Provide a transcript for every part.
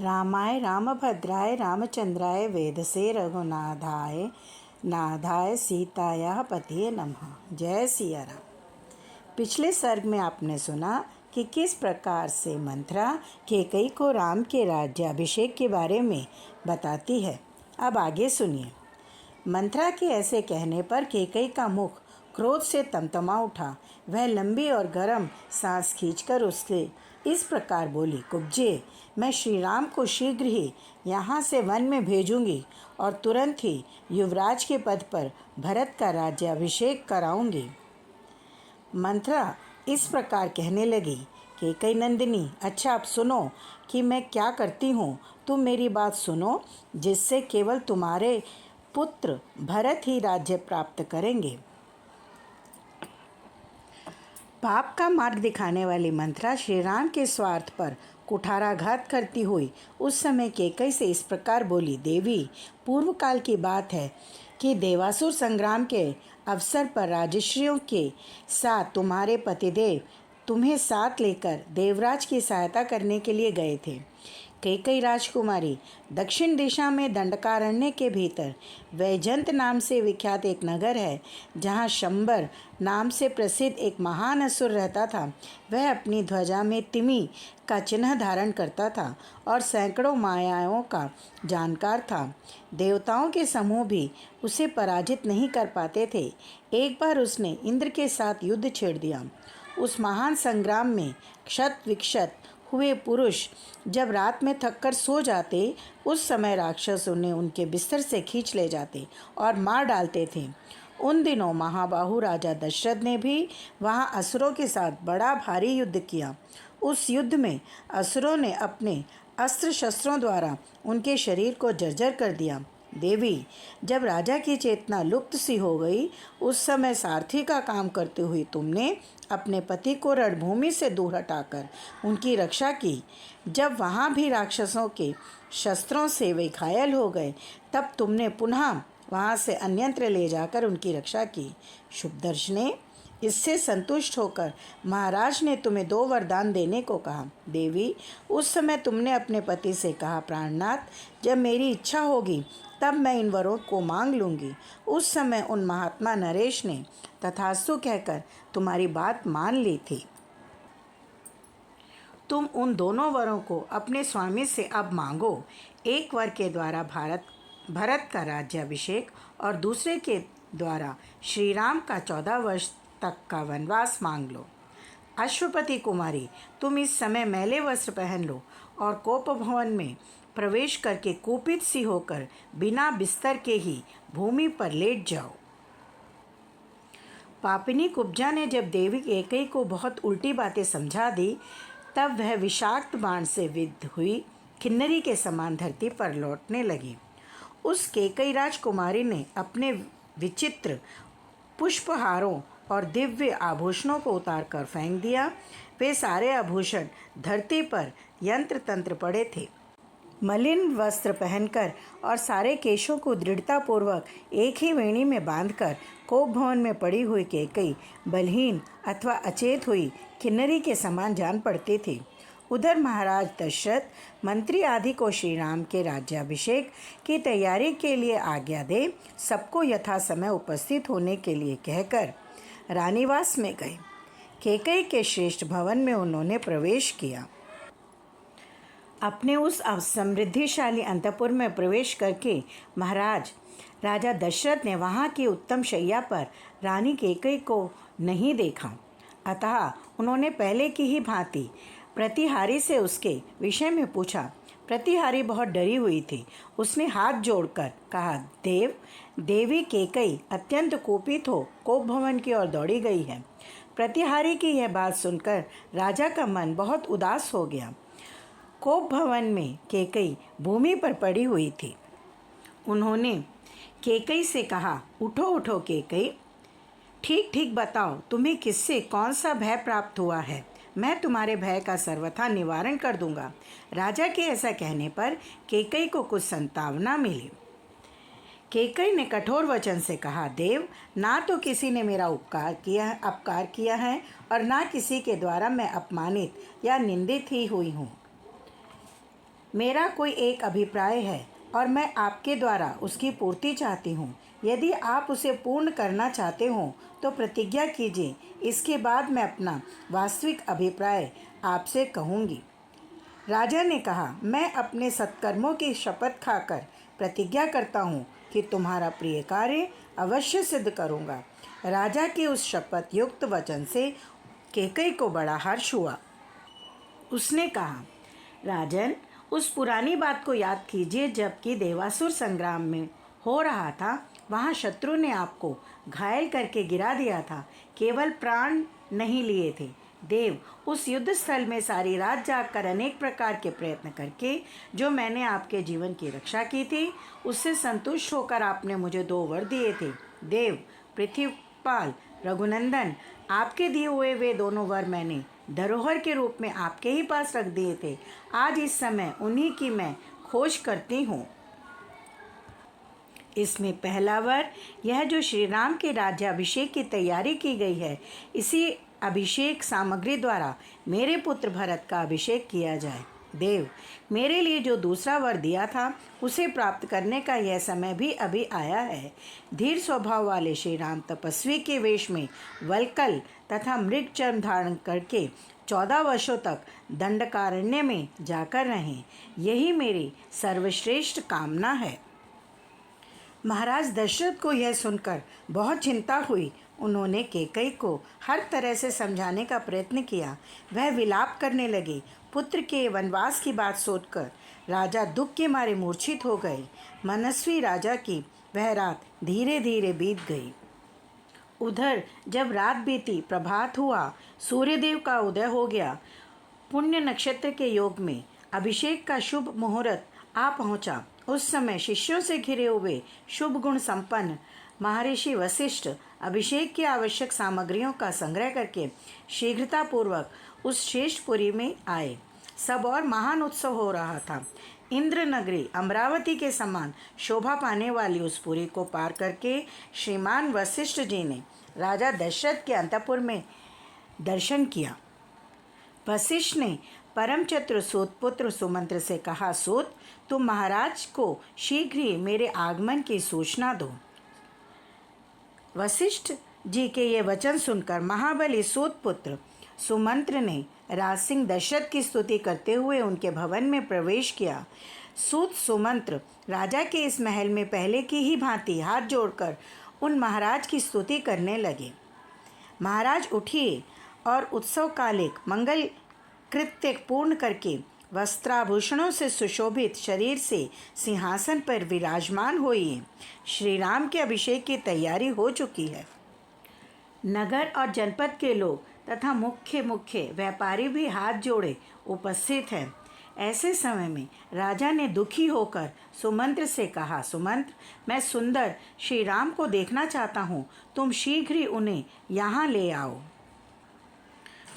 रामाय रामभद्राय रामचंद्राय वेदसे रघुनाथाय नाथाय सीताया पतिये नमः। जय सिया राम। पिछले सर्ग में आपने सुना कि किस प्रकार से मंथरा कैकेयी को राम के राज्याभिषेक के बारे में बताती है। अब आगे सुनिए। मंथरा के ऐसे कहने पर कैकेयी का मुख क्रोध से तमतमा उठा। वह लंबी और गर्म सांस खींचकर उससे इस प्रकार बोली, कुब्जे, मैं श्री राम को शीघ्र ही यहाँ से वन में भेजूंगी और तुरंत ही युवराज के पद पर भरत का राज्याभिषेक कराऊंगी। मंथरा इस प्रकार कहने लगी, कैकेयी नंदिनी, अच्छा अब सुनो कि मैं क्या करती हूँ। तुम मेरी बात सुनो, जिससे केवल तुम्हारे पुत्र भरत ही राज्य प्राप्त करेंगे। पाप का मार्ग दिखाने वाली मंथरा श्री राम के स्वार्थ पर कुठाराघात करती हुई उस समय कैकेयी से इस प्रकार बोली, देवी, पूर्व काल की बात है कि देवासुर संग्राम के अवसर पर राजर्षियों के साथ तुम्हारे पतिदेव तुम्हें साथ लेकर देवराज की सहायता करने के लिए गए थे। कैकेयी राजकुमारी, दक्षिण दिशा में दंडकारण्य के भीतर वैजंत नाम से विख्यात एक नगर है, जहाँ शंबर नाम से प्रसिद्ध एक महान असुर रहता था। वह अपनी ध्वजा में तिमी का चिन्ह धारण करता था और सैकड़ों मायाओं का जानकार था। देवताओं के समूह भी उसे पराजित नहीं कर पाते थे। एक बार उसने इंद्र के साथ युद्ध छेड़ दिया। उस महान संग्राम में क्षत विक्षत हुए पुरुष जब रात में थककर सो जाते, उस समय राक्षस उन्हें उनके बिस्तर से खींच ले जाते और मार डालते थे। उन दिनों महाबाहु राजा दशरथ ने भी वहां असुरों के साथ बड़ा भारी युद्ध किया। उस युद्ध में असुरों ने अपने अस्त्र शस्त्रों द्वारा उनके शरीर को जर्जर कर दिया। देवी, जब राजा की चेतना लुप्त सी हो गई, उस समय सारथी का काम करते हुए तुमने अपने पति को रणभूमि से दूर हटाकर उनकी रक्षा की। जब वहाँ भी राक्षसों के शस्त्रों से वे घायल हो गए, तब तुमने पुनः वहाँ से अन्यत्र ले जाकर उनकी रक्षा की। शुभदर्शने, इससे संतुष्ट होकर महाराज ने तुम्हें 2 वरदान देने को कहा। देवी, उस समय तुमने अपने पति से कहा, प्राणनाथ, जब मेरी इच्छा होगी तब मैं इन वरों को मांग लूँगी। उस समय उन महात्मा नरेश ने तथास्तु कहकर तुम्हारी बात मान ली थी। तुम उन दोनों वरों को अपने स्वामी से अब मांगो। एक वर के द्वारा भरत का राज्याभिषेक और दूसरे के द्वारा श्री राम का 14 वर्ष तक का वनवास मांग लो। अश्वपति कुमारी, तुम इस समय मैले वस्त्र पहन लो और कोप भवन में प्रवेश करके कुपित सी होकर बिना बिस्तर के ही भूमि पर लेट जाओ। पापिनी कुब्जा ने जब देवी कैकेयी को बहुत उल्टी बातें समझा दी, तब वह विषाक्त बाण से विद्ध हुई किन्नरी के समान धरती पर लौटने लगी। उस कैकेयी राजकुमारी ने अपने विचित्र पुष्पहारों और दिव्य आभूषणों को उतार कर फेंक दिया। वे सारे आभूषण धरती पर यंत्र तंत्र पड़े थे। मलिन वस्त्र पहनकर और सारे केशों को दृढ़तापूर्वक एक ही वेणी में बांधकर कोप भवन में पड़ी हुई कैकेयी बलहीन अथवा अचेत हुई किन्नरी के समान जान पड़ती थी। उधर महाराज दशरथ मंत्री आदि को श्री राम के राज्याभिषेक की तैयारी के लिए आज्ञा दे सबको यथा समय उपस्थित होने के लिए कहकर रानीवास में गए। कैकेयी के श्रेष्ठ भवन में उन्होंने प्रवेश किया। अपने उस समृद्धिशाली अंतपुर में प्रवेश करके महाराज राजा दशरथ ने वहाँ की उत्तम शैया पर रानी कैकेयी को नहीं देखा, अतः उन्होंने पहले की ही भांति प्रतिहारी से उसके विषय में पूछा। प्रतिहारी बहुत डरी हुई थी। उसने हाथ जोड़कर कहा, देवी कैकेयी अत्यंत कोपित हो कोप भवन की ओर दौड़ी गई है। प्रतिहारी की यह बात सुनकर राजा का मन बहुत उदास हो गया। कोप भवन में कैकेयी भूमि पर पड़ी हुई थी। उन्होंने कैकेयी से कहा, उठो उठो कैकेयी, ठीक ठीक बताओ, तुम्हें किससे कौन सा भय प्राप्त हुआ है। मैं तुम्हारे भय का सर्वथा निवारण कर दूंगा। राजा के ऐसा कहने पर कैकेयी को कुछ संतावना मिली। कैकेयी ने कठोर वचन से कहा, देव, ना तो किसी ने मेरा अपकार किया है और ना किसी के द्वारा मैं अपमानित या निंदित ही हुई हूँ। मेरा कोई एक अभिप्राय है और मैं आपके द्वारा उसकी पूर्ति चाहती हूँ। यदि आप उसे पूर्ण करना चाहते हो तो प्रतिज्ञा कीजिए, इसके बाद मैं अपना वास्तविक अभिप्राय आपसे कहूँगी। राजा ने कहा, मैं अपने सत्कर्मों की शपथ खाकर प्रतिज्ञा करता हूँ कि तुम्हारा प्रिय कार्य अवश्य सिद्ध करूँगा। राजा के उस शपथ युक्त वचन से कैकई को बड़ा हर्ष हुआ। उसने कहा, राजन, उस पुरानी बात को याद कीजिए जबकि देवासुर संग्राम में हो रहा था। वहाँ शत्रु ने आपको घायल करके गिरा दिया था, केवल प्राण नहीं लिए थे। देव, उस युद्ध स्थल में सारी रात जागकर अनेक प्रकार के प्रयत्न करके जो मैंने आपके जीवन की रक्षा की थी, उससे संतुष्ट होकर आपने मुझे 2 वर दिए थे। देव, पृथ्वीपाल, रघुनंदन, आपके दिए हुए वे दोनों वर मैंने धरोहर के रूप में आपके ही पास रख दिए थे। आज इस समय उन्हीं की मैं खोज करती हूँ। इसमें पहला वर यह जो श्री राम के राज्याभिषेक की तैयारी की गई है, इसी अभिषेक सामग्री द्वारा मेरे पुत्र भरत का अभिषेक किया जाए। देव, मेरे लिए जो दूसरा वर दिया था उसे प्राप्त करने का यह समय भी अभी आया है। धीर स्वभाव वाले श्री राम तपस्वी के वेश में वल्कल तथा मृग चर्म धारण करके 14 वर्षों तक दंडकारण्य में जाकर रहें, यही मेरी सर्वश्रेष्ठ कामना है। महाराज दशरथ को यह सुनकर बहुत चिंता हुई। उन्होंने कैकई को हर तरह से समझाने का प्रयत्न किया। वह विलाप करने लगे। पुत्र के वनवास की बात सोचकर राजा दुख के मारे मूर्छित हो गए। मनस्वी राजा की वह रात धीरे धीरे बीत गई। उधर जब रात बीती, प्रभात हुआ, सूर्यदेव का उदय हो गया। पुण्य नक्षत्र के योग में अभिषेक का शुभ मुहूर्त आ पहुंचा। उस समय शिष्यों से घिरे हुए शुभ गुण संपन्न महर्षि वशिष्ठ अभिषेक की आवश्यक सामग्रियों का संग्रह करके शीघ्रतापूर्वक उस श्रेष्ठपुरी में आए। सब और महान उत्सव हो रहा था। इंद्र नगरी अमरावती के समान शोभा पाने वाली उस पुरी को पार करके श्रीमान वशिष्ठ जी ने राजा दशरथ के अंतपुर में दर्शन किया। वशिष्ठ ने परम चतुर सूतपुत्र सुमंत्र से कहा, सूत, तुम महाराज को शीघ्र ही मेरे आगमन की सूचना दो। वशिष्ठ जी के ये वचन सुनकर महाबली सूतपुत्र सुमंत्र ने राजसिंह दशरथ की स्तुति करते हुए उनके भवन में प्रवेश किया। सूत सुमंत्र राजा के इस महल में पहले की ही भांति हाथ जोड़कर उन महाराज की स्तुति करने लगे। महाराज उठिए और उत्सवकालिक मंगल कृत्य पूर्ण करके वस्त्राभूषणों से सुशोभित शरीर से सिंहासन पर विराजमान होइए। श्री राम के अभिषेक की तैयारी हो चुकी है। नगर और जनपद के लोग तथा मुख्य मुख्य व्यापारी भी हाथ जोड़े उपस्थित हैं। ऐसे समय में राजा ने दुखी होकर सुमंत्र से कहा, सुमंत्र, मैं सुंदर श्री राम को देखना चाहता हूँ, तुम शीघ्र ही उन्हें यहाँ ले आओ।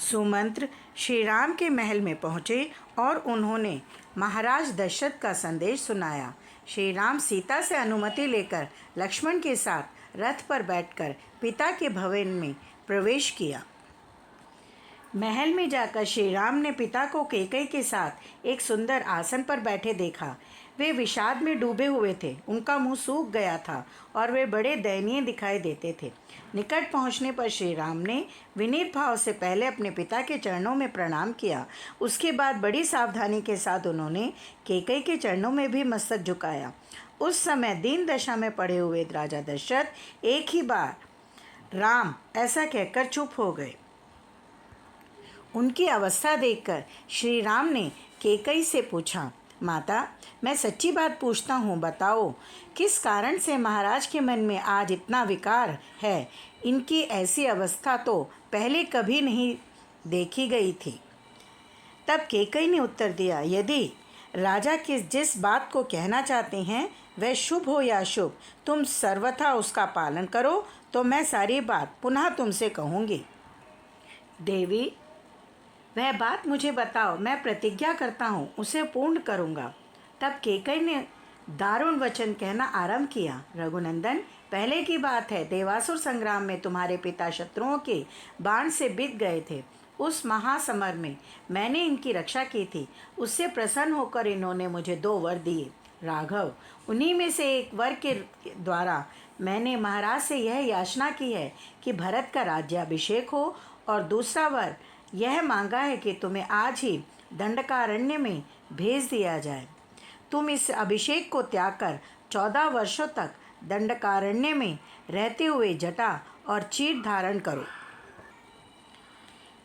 सुमंत्र श्री राम के महल में पहुँचे और उन्होंने महाराज दशरथ का संदेश सुनाया। श्री राम सीता से अनुमति लेकर लक्ष्मण के साथ रथ पर बैठकर पिता के भवन में प्रवेश किया। महल में जाकर श्री राम ने पिता को कैकई के साथ एक सुंदर आसन पर बैठे देखा। वे विषाद में डूबे हुए थे। उनका मुंह सूख गया था और वे बड़े दयनीय दिखाई देते थे। निकट पहुंचने पर श्री राम ने विनीत भाव से पहले अपने पिता के चरणों में प्रणाम किया। उसके बाद बड़ी सावधानी के साथ उन्होंने कैकई के चरणों में भी मस्तक झुकाया। उस समय दीन दशा में पड़े हुए राजा दशरथ एक ही बार राम ऐसा कहकर चुप हो गए। उनकी अवस्था देखकर श्री राम ने कैकई से पूछा, माता, मैं सच्ची बात पूछता हूँ, बताओ किस कारण से महाराज के मन में आज इतना विकार है। इनकी ऐसी अवस्था तो पहले कभी नहीं देखी गई थी। तब कैकई ने उत्तर दिया, यदि राजा जिस बात को कहना चाहते हैं वह शुभ हो या अशुभ, तुम सर्वथा उसका पालन करो तो मैं सारी बात पुनः तुमसे कहूँगी। देवी, वह बात मुझे बताओ, मैं प्रतिज्ञा करता हूँ उसे पूर्ण करूँगा। तब कैकई ने दारुण वचन कहना आरंभ किया। रघुनंदन, पहले की बात है, देवासुर संग्राम में तुम्हारे पिता शत्रुओं के बाण से बिक गए थे। उस महासमर में मैंने इनकी रक्षा की थी, उससे प्रसन्न होकर इन्होंने मुझे 2 वर दिए। राघव, उन्हीं में से एक वर के द्वारा मैंने महाराज से यह याचना की है कि भरत का राज्याभिषेक हो, और दूसरा वर यह मांगा है कि तुम्हें आज ही दंडकारण्य में भेज दिया जाए। तुम इस अभिषेक को त्याग कर 14 वर्षों तक दंडकारण्य में रहते हुए जटा और चीर धारण करो।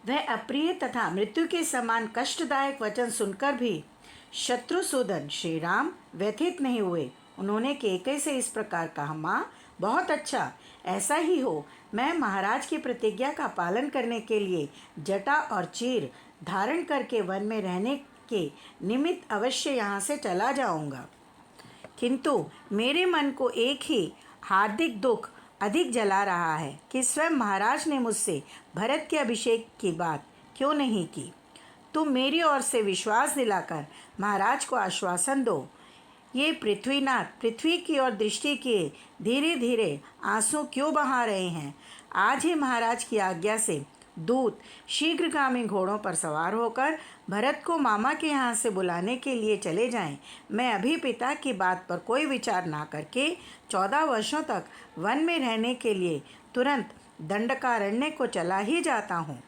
वह अप्रिय तथा मृत्यु के समान कष्टदायक वचन सुनकर भी शत्रुसूदन श्री राम व्यथित नहीं हुए। उन्होंने कैकेयी से इस प्रकार कहा, माँ, बहुत अच्छा, ऐसा ही हो। मैं महाराज की प्रतिज्ञा का पालन करने के लिए जटा और चीर धारण करके वन में रहने के निमित्त अवश्य यहाँ से चला जाऊँगा। किंतु मेरे मन को एक ही हार्दिक दुख अधिक जला रहा है कि स्वयं महाराज ने मुझसे भरत के अभिषेक की बात क्यों नहीं की। तुम मेरी ओर से विश्वास दिलाकर महाराज को आश्वासन दो। ये पृथ्वीनाथ पृथ्वी की ओर दृष्टि किए धीरे धीरे आंसू क्यों बहा रहे हैं। आज ही महाराज की आज्ञा से दूत शीघ्रगामी घोड़ों पर सवार होकर भरत को मामा के यहाँ से बुलाने के लिए चले जाएं। मैं अभी पिता की बात पर कोई विचार ना करके 14 वर्षों तक वन में रहने के लिए तुरंत दंडकारण्य को चला ही जाता हूँ।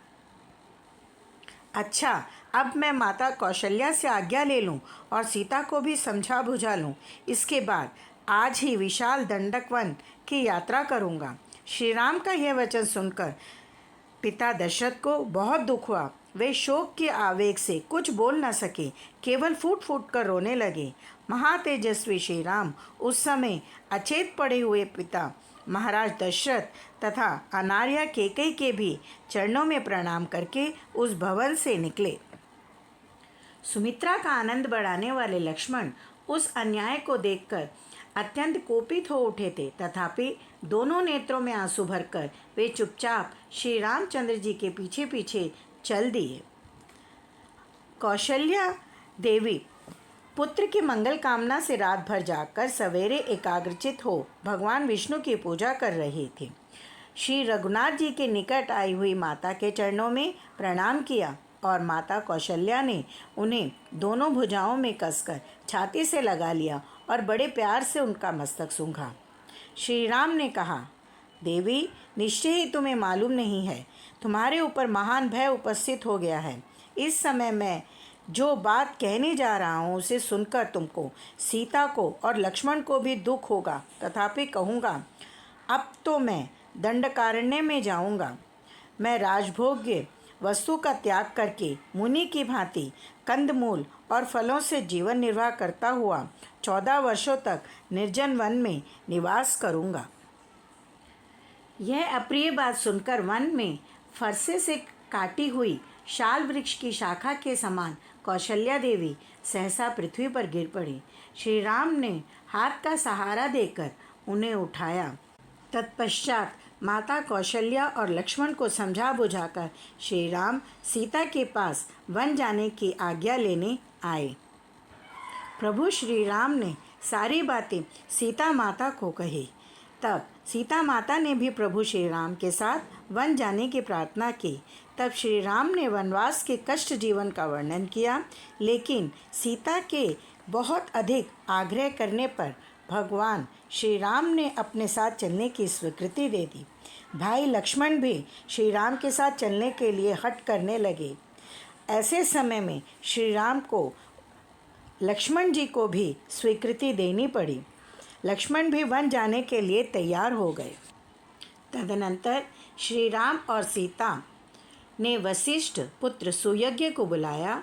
अच्छा, अब मैं माता कौशल्या से आज्ञा ले लूँ और सीता को भी समझा बुझा लूँ। इसके बाद आज ही विशाल दंडक वन की यात्रा करूँगा। श्री राम का यह वचन सुनकर पिता दशरथ को बहुत दुख हुआ। वे शोक के आवेग से कुछ बोल न सके, केवल फूट फूट कर रोने लगे। महातेजस्वी श्री राम उस समय अचेत पड़े हुए पिता महाराज दशरथ तथा अनार्या कैकेयी के भी चरणों में प्रणाम करके उस भवन से निकले। सुमित्रा का आनंद बढ़ाने वाले लक्ष्मण उस अन्याय को देखकर अत्यंत कोपित हो उठे थे, तथापि दोनों नेत्रों में आंसू भरकर वे चुपचाप श्री रामचंद्र जी के पीछे पीछे चल दिए। कौशल्या देवी पुत्र की मंगल कामना से रात भर जागकर सवेरे एकाग्रचित हो भगवान विष्णु की पूजा कर रही थी। श्री रघुनाथ जी के निकट आई हुई माता के चरणों में प्रणाम किया और माता कौशल्या ने उन्हें दोनों भुजाओं में कसकर छाती से लगा लिया और बड़े प्यार से उनका मस्तक सूंघा। श्री राम ने कहा, देवी, निश्चय ही तुम्हें मालूम नहीं है, तुम्हारे ऊपर महान भय उपस्थित हो गया है। इस समय मैं जो बात कहने जा रहा हूँ उसे सुनकर तुमको, सीता को और लक्ष्मण को भी दुख होगा, तथापि कहूँगा, अब तो मैं दंडकारण्य में जाऊँगा। मैं राजभोग्य वस्तु का त्याग करके मुनि की भांति कंदमूल और फलों से जीवन निर्वाह करता हुआ 14 वर्षों तक निर्जन वन में निवास करूँगा। यह अप्रिय बात सुनकर वन में फरसे से काटी हुई शाल वृक्ष की शाखा के समान कौशल्या देवी सहसा पृथ्वी पर गिर पड़ी। श्री राम ने हाथ का सहारा देकर उन्हें उठाया। तत्पश्चात माता कौशल्या और लक्ष्मण को समझा बुझाकर श्री राम सीता के पास वन जाने की आज्ञा लेने आए। प्रभु श्री राम ने सारी बातें सीता माता को कही। तब सीता माता ने भी प्रभु श्री राम के साथ वन जाने की प्रार्थना की। तब श्री राम ने वनवास के कष्ट जीवन का वर्णन किया, लेकिन सीता के बहुत अधिक आग्रह करने पर भगवान श्री राम ने अपने साथ चलने की स्वीकृति दे दी। भाई लक्ष्मण भी श्री राम के साथ चलने के लिए हट करने लगे। ऐसे समय में श्री राम को लक्ष्मण जी को भी स्वीकृति देनी पड़ी। लक्ष्मण भी वन जाने के लिए तैयार हो गए। तदनंतर श्री राम और सीता ने वशिष्ठ पुत्र सुयज्ञ को बुलाया।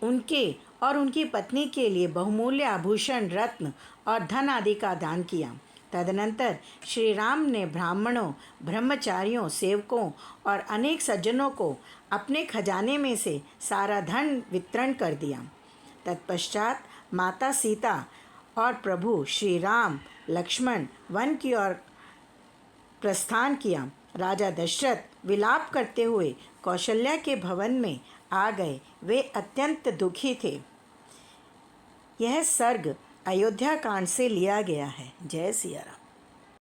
उनके और उनकी पत्नी के लिए बहुमूल्य आभूषण, रत्न और धन आदि का दान किया। तदनंतर श्री राम ने ब्राह्मणों, ब्रह्मचारियों, सेवकों और अनेक सज्जनों को अपने खजाने में से सारा धन वितरण कर दिया। तत्पश्चात माता सीता और प्रभु श्री राम लक्ष्मण वन की ओर प्रस्थान किया। राजा दशरथ विलाप करते हुए कौशल्या के भवन में आ गए। वे अत्यंत दुखी थे। यह सर्ग अयोध्या कांड से लिया गया है। जय सिया राम।